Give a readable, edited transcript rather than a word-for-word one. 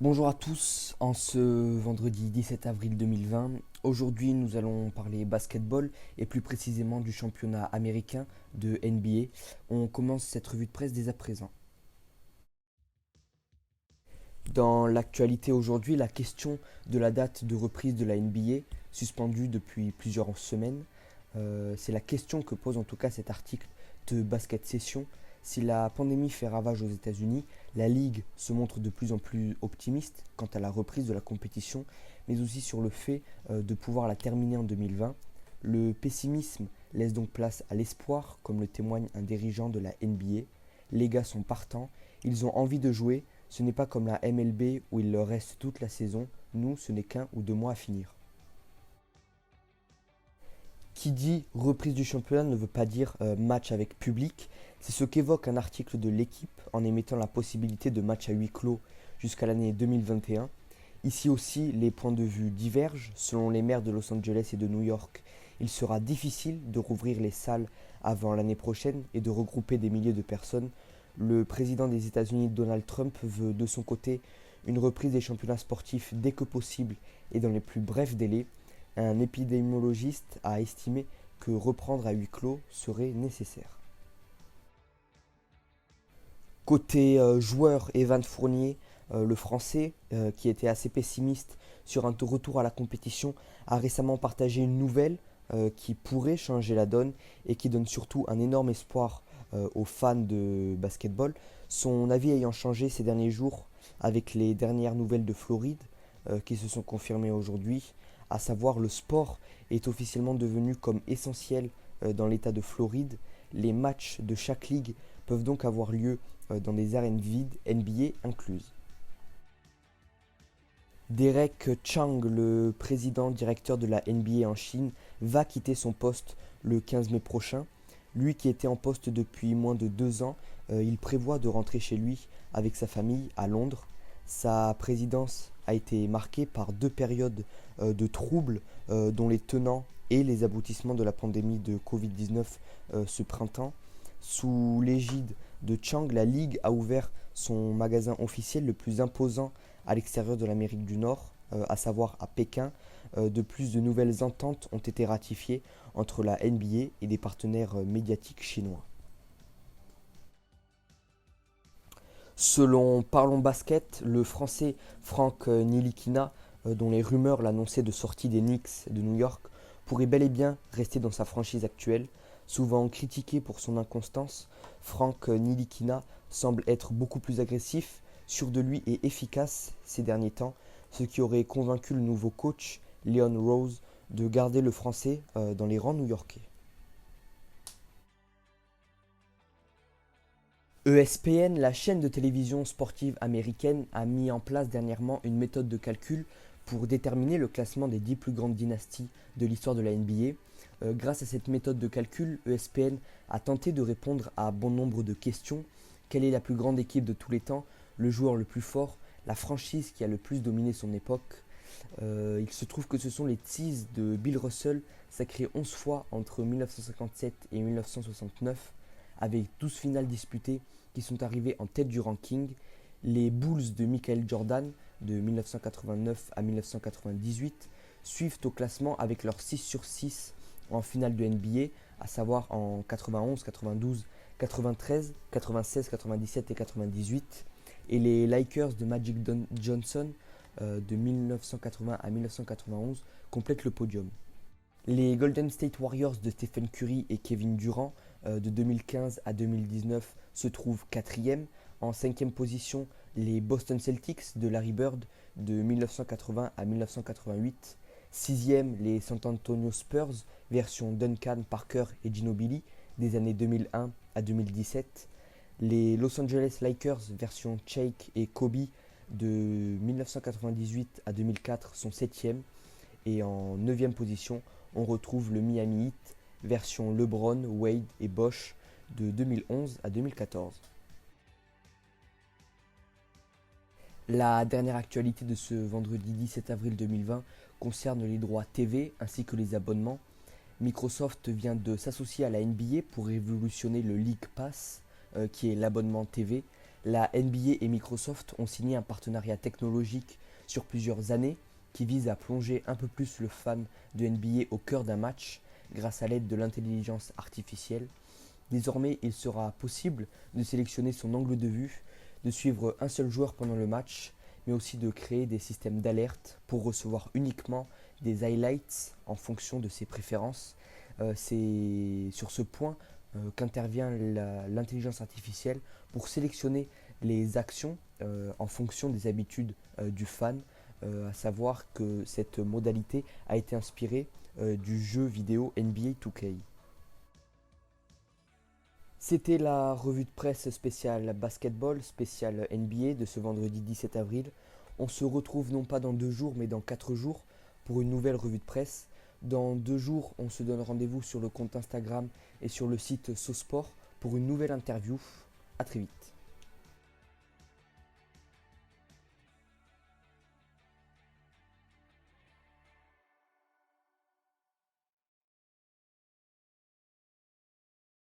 Bonjour à tous, en ce vendredi 17 avril 2020, aujourd'hui nous allons parler basketball et plus précisément du championnat américain de NBA. On commence cette revue de presse dès à présent. Dans l'actualité aujourd'hui, la question de la date de reprise de la NBA, suspendue depuis plusieurs semaines, c'est la question que pose en tout cas cet article de Basket Session. Si la pandémie fait ravage aux États-Unis, la Ligue se montre de plus en plus optimiste quant à la reprise de la compétition, mais aussi sur le fait de pouvoir la terminer en 2020. Le pessimisme laisse donc place à l'espoir, comme le témoigne un dirigeant de la NBA. Les gars sont partants, ils ont envie de jouer, ce n'est pas comme la MLB où il leur reste toute la saison, nous ce n'est qu'un ou deux mois à finir. Qui dit reprise du championnat ne veut pas dire match avec public. C'est ce qu'évoque un article de l'équipe en émettant la possibilité de match à huis clos jusqu'à l'année 2021. Ici aussi, les points de vue divergent. Selon les maires de Los Angeles et de New York, il sera difficile de rouvrir les salles avant l'année prochaine et de regrouper des milliers de personnes. Le président des États-Unis, Donald Trump, veut de son côté une reprise des championnats sportifs dès que possible et dans les plus brefs délais. Un épidémiologiste a estimé que reprendre à huis clos serait nécessaire. Côté joueur, Evan Fournier, le français, qui était assez pessimiste sur un retour à la compétition, a récemment partagé une nouvelle qui pourrait changer la donne et qui donne surtout un énorme espoir aux fans de basketball. Son avis ayant changé ces derniers jours avec les dernières nouvelles de Floride qui se sont confirmées aujourd'hui, à savoir le sport est officiellement devenu comme essentiel dans l'état de Floride. Les matchs de chaque ligue peuvent donc avoir lieu dans des arènes vides, NBA incluses. Derek Chang, le président directeur de la NBA en Chine, va quitter son poste le 15 mai prochain. Lui qui était en poste depuis moins de 2 ans, il prévoit de rentrer chez lui avec sa famille à Londres. Sa présidence a été marquée par 2 périodes de troubles dont les tenants et les aboutissements de la pandémie de Covid-19 ce printemps. Sous l'égide de Chang, la Ligue a ouvert son magasin officiel le plus imposant à l'extérieur de l'Amérique du Nord, à savoir à Pékin. De plus, de nouvelles ententes ont été ratifiées entre la NBA et des partenaires médiatiques chinois. Selon Parlons Basket, le français Franck Ntilikina, dont les rumeurs l'annonçaient de sortie des Knicks de New York, pourrait bel et bien rester dans sa franchise actuelle. Souvent critiqué pour son inconstance, Franck Ntilikina semble être beaucoup plus agressif, sûr de lui et efficace ces derniers temps, ce qui aurait convaincu le nouveau coach, Leon Rose, de garder le français dans les rangs new-yorkais. ESPN, la chaîne de télévision sportive américaine, a mis en place dernièrement une méthode de calcul pour déterminer le classement des 10 plus grandes dynasties de l'histoire de la NBA. Grâce à cette méthode de calcul, ESPN a tenté de répondre à bon nombre de questions. Quelle est la plus grande équipe de tous les temps? Le joueur le plus fort? La franchise qui a le plus dominé son époque? Il se trouve que ce sont les Tees de Bill Russell, sacrés 11 fois entre 1957 et 1969, avec 12 finales disputées qui sont arrivés en tête du ranking. Les Bulls de Michael Jordan de 1989 à 1998 suivent au classement avec leur 6 sur 6 en finale de NBA, à savoir en 91, 92, 93, 96, 97 et 98. Et les Lakers de Magic Johnson de 1980 à 1991 complètent le podium. Les Golden State Warriors de Stephen Curry et Kevin Durant de 2015 à 2019 se trouvent quatrième. En cinquième position, les Boston Celtics de Larry Bird de 1980 à 1988. Sixième, les San Antonio Spurs, version Duncan, Parker et Ginobili des années 2001 à 2017. Les Los Angeles Lakers, version Shake et Kobe de 1998 à 2004 sont septièmes. Et en neuvième position, on retrouve le Miami Heat, version LeBron, Wade et Bosh de 2011 à 2014. La dernière actualité de ce vendredi 17 avril 2020 concerne les droits TV ainsi que les abonnements. Microsoft vient de s'associer à la NBA pour révolutionner le League Pass, qui est l'abonnement TV. La NBA et Microsoft ont signé un partenariat technologique sur plusieurs années qui vise à plonger un peu plus le fan de NBA au cœur d'un match grâce à l'aide de l'intelligence artificielle. Désormais, il sera possible de sélectionner son angle de vue, de suivre un seul joueur pendant le match, mais aussi de créer des systèmes d'alerte pour recevoir uniquement des highlights en fonction de ses préférences. C'est sur ce point qu'intervient l'intelligence artificielle pour sélectionner les actions en fonction des habitudes du fan, à savoir que cette modalité a été inspirée du jeu vidéo NBA 2K. C'était la revue de presse spéciale basketball, spéciale NBA de ce vendredi 17 avril. On se retrouve non pas dans 2 jours mais dans 4 jours pour une nouvelle revue de presse. Dans 2 jours, on se donne rendez-vous sur le compte Instagram et sur le site SoSport pour une nouvelle interview. A très vite.